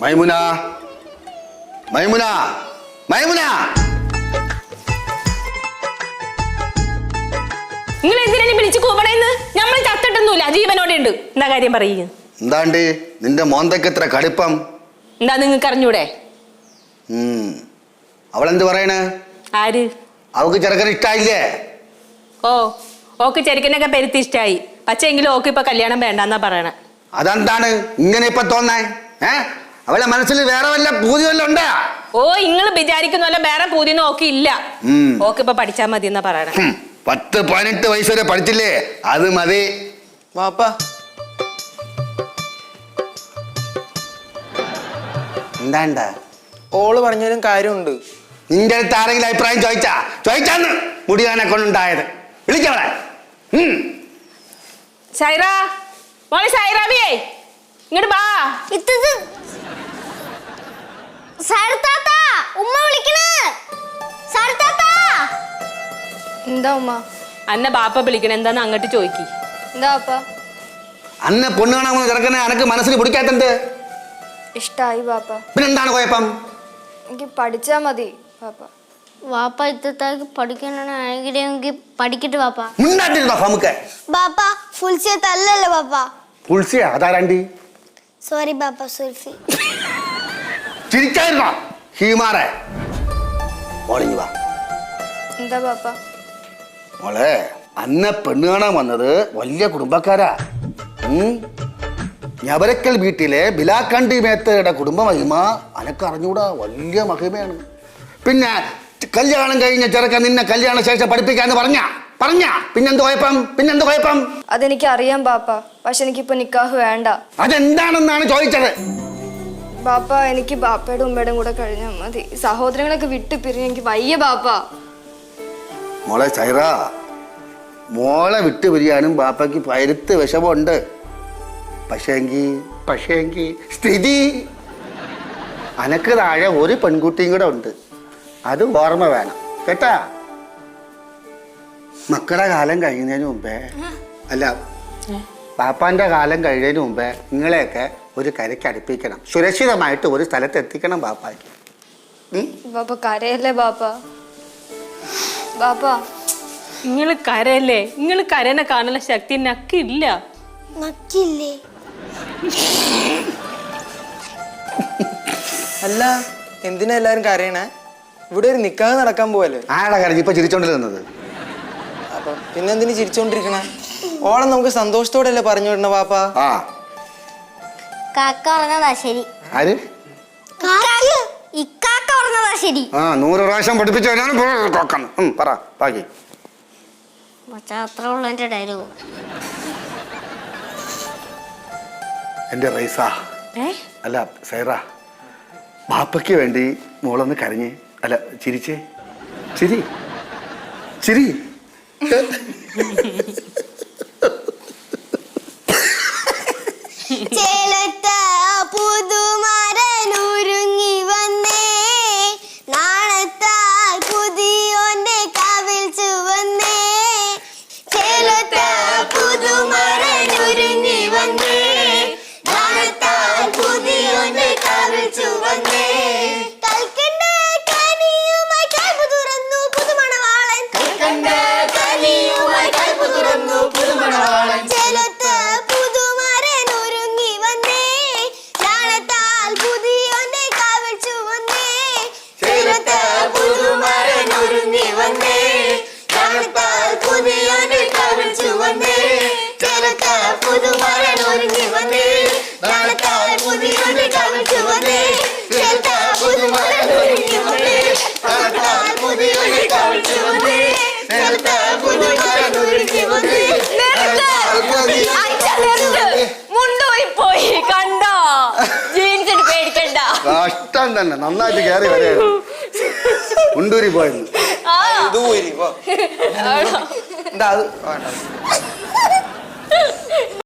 മൈമുന മൈമുന മൈമുന നിങ്ങൾ എന്തിനാണ് വിളിച്ച് കൂവണേന്ന്? നമ്മൾ ചത്തിട്ടൊന്നുമില്ല, ജീവനോടെ ഉണ്ട്. എന്താ കാര്യം പറയുക? എന്താണ്ട് നിന്റെ മോന്തക്ക് എത്ര കടുപ്പം? എന്താ നിങ്ങൾക്ക് അറിഞ്ഞൂടെ? അവളെന്ത് പറയണേ? ആര്? അവക്ക് ചെറുക്കൻ ഇഷ്ടായില്ലേ? ഓക്ക് ചെറുക്കനൊക്കെ പെരുത്തി ഇഷ്ടായി. പക്ഷെങ്കിലും ഓക്ക് ഇപ്പൊ കല്യാണം വേണ്ടെന്നാ പറയണേ. അതെന്താണ് ഇങ്ങനെ ഇപ്പൊ തോന്നേ? അവളെ മനസ്സിൽ വേറെ വല്ല പൂതി വല്ല ഉണ്ടാ? നിങ്ങൾ വിചാരിക്കുന്ന പോലെ വേറെ പൂതി നോക്കിയില്ല. ഓക്ക് ഇപ്പൊ പഠിച്ചാ മതി എന്നാ പറയണേ. 10-18 വയസ്സ് വരെ പഠിച്ചില്ലേ, അത് മതി. വാപ്പ എന്താണ്ടാ? ഓള് പറഞ്ഞാലും കാര്യമുണ്ട്. നിന്റെ അടുത്ത് ആരെങ്കിലും അഭിപ്രായം ചോദിച്ചാന്ന് മുടിയാനെ കൊണ്ടുണ്ടായത്. വിളിക്കവളെ. സൈറ, മോളെ സൈറാബിയേ, ഇങ്ങോട്ട് വാ. എന്താ ഉമ്മ? അന്നെ ബാപ്പ വിളിക്കണ എന്താന്ന് അങ്ങോട്ട് ചോദിക്കി. എന്താ ബാപ്പ? അന്നെ പൊണ്ണു കാണാമെന്ന് ചെറുക്കനെ എനക്ക് മനസ്സിൽ പിടിക്കാത്തത് ഇഷ്ടായി ബാപ്പ. പിന്നെന്താണ് കുഴപ്പം? എനിക്ക് പഠിച്ചാ മതി ബാപ്പ. വാപ്പ ഇത്തത്താക്ക് പഠിക്കണമെങ്കിൽ പഠിക്കട്ടെ വാപ്പ. ബാപ്പ ഫുൾസിയത്ത് അല്ലല്ലോ ബാപ്പ. ഫുൾസിയ അതാരാണ്ടി? സോറി ബാപ്പ, സുൽഫി. ചിരിക്കായിരുന്നോ ഹീമാറെ? മോളിഞ്ഞു വാ. എന്താ ബാപ്പ? മോളെ, അന്നെ പെണ്ണ് കാണാൻ വന്നത് വലിയ കുടുംബക്കാരാ. ഞവരക്കൽ വീട്ടിലെ ബിലാക്കണ്ടി മേത്തയുടെ കുടുംബ മഹിമ അനക്ക് അറിഞ്ഞൂടാ, വലിയ മഹിമയാണ്. പിന്നെ കല്യാണം കഴിഞ്ഞ ചെറുക്കൻ നിന്നെ കല്യാണ ശേഷം പഠിപ്പിക്കാന്ന് പറഞ്ഞ പിന്നെന്ത് കുഴപ്പം? അതെനിക്ക് അറിയാം ബാപ്പ, പക്ഷെ എനിക്കിപ്പോ നിക്കാഹ് വേണ്ട. അതെന്താണെന്നാണ് ചോദിച്ചത്. ബാപ്പ, എനിക്ക് ബാപ്പയുടെ ഉമ്മയുടെയും കൂടെ കഴിഞ്ഞാൽ മതി. സഹോദരങ്ങളൊക്കെ വിട്ട് പിരിഞ്ഞ് എനിക്ക് വയ്യ ബാപ്പ. മോളെ സൈറ, മോളെ വിട്ടു പിരിയാനും ബാപ്പയ്ക്ക് പരുത്ത് വിഷമമുണ്ട്. പക്ഷേങ്കി സ്ഥിതി അനക്ക് താഴെ ഒരു പെൺകുട്ടിയും കൂടെ ഉണ്ട്. അത് ഓർമ്മ വേണം കേട്ടാ. മക്കളുടെ കാലം കഴിയുന്നതിന് മുമ്പേ, അല്ല പാപ്പാന്റെ കാലം കഴിയുന്നതിന് മുമ്പേ നിങ്ങളെയൊക്കെ ഒരു കരയ്ക്ക് അടുപ്പിക്കണം. സുരക്ഷിതമായിട്ട് ഒരു സ്ഥലത്ത് എത്തിക്കണം ബാപ്പാക്ക്. ബാപ്പ കരയല്ലേ ബാപ്പ? ബാപ്പ നിങ്ങൾ കരയല്ലേ? നിങ്ങൾ കരനെ കാണുന്ന ശക്തി നക്കില്ല. നക്കില്ലേ? അല്ല, എന്തിനാ എല്ലാരും കരയണേ? ഇവിടെ ഒരു നിക്കാഹ് നടക്കാൻ പോവല്ലേ? ആരാ കരഞ്ഞ് ഇപ്പൊ ചിരിച്ചോണ്ടിരുന്നത്? അപ്പൊ പിന്നെന്തിനു ചിരിച്ചോണ്ടിരിക്കണേ? ഓളെ നമുക്ക് സന്തോഷത്തോടെ അല്ലേ പറഞ്ഞു വിടണ വാപ്പ? കാക്ക പറഞ്ഞതാ ശരി. ആര്? ഇക്കാക്ക പറഞ്ഞതാ ശരി. 100 പ്രാവശ്യം പഠിപ്പിച്ചു പറ ബാക്കി. അത്ര ഉള്ള എന്റെ ഡയലോഗ്. എന്റെ റൈസ, അല്ല സൈറ, ബാപ്പയ്ക്ക് വേണ്ടി മോളൊന്ന് കരഞ്ഞ്, അല്ല ചിരിച്ചേ. ചിരി. ചേലത്ത പുതുമരനുരുങ്ങി വന്നേ, നാണത്താൽ പുതിയോന്റെ കവിൽ ചുവന്നേ. ചേലത്ത പുതുമരനുരുങ്ങി വന്നേ, നാണത്താൽ പുതിയോന്റെ കവിൽ ചുവന്നേ. കൽക്കണ്ട കനിയുമായി കൽബ് തുറന്നു പുതുമണവാളൻ. കൽക്കണ്ട കനിയുമായി കൽബ് തുറന്നു പുതുമണവാളൻ. ചേലത്ത പുതുമരനുരുങ്ങി വന്നേ, നാണത്താൽ പുതിയോന്റെ കവിൽ ചുവന്നേ. ചേലത്ത പുതുമരനുരുങ്ങി വന്നേ, നാണത്താൽ പുതിയോന്റെ കവിൽ ചുവന്നേ. ചേലത്ത പുതുമരനുരുങ്ങി വന്നേ, നാണത്താൽ പുതിയോന്റെ കവിൽ ചുവന്നേ. ചേലത്ത പുതുമരനുരുങ്ങി വന്നേ, നാണത്താൽ പുതിയോന്റെ കവിൽ ചുവന്നേ. ചേലത്ത പുതുമരനുരുങ്ങി വന്നേ. പോയി കണ്ടോ? ജീൻസിന് പേടിക്കണ്ട. കഷ്ടം തന്നെ, നന്നായിട്ട് കയറി വരെയാണ്. ഉണ്ടൂരി പോയിരുന്നു. ഇത് പോയി എന്താ അത്?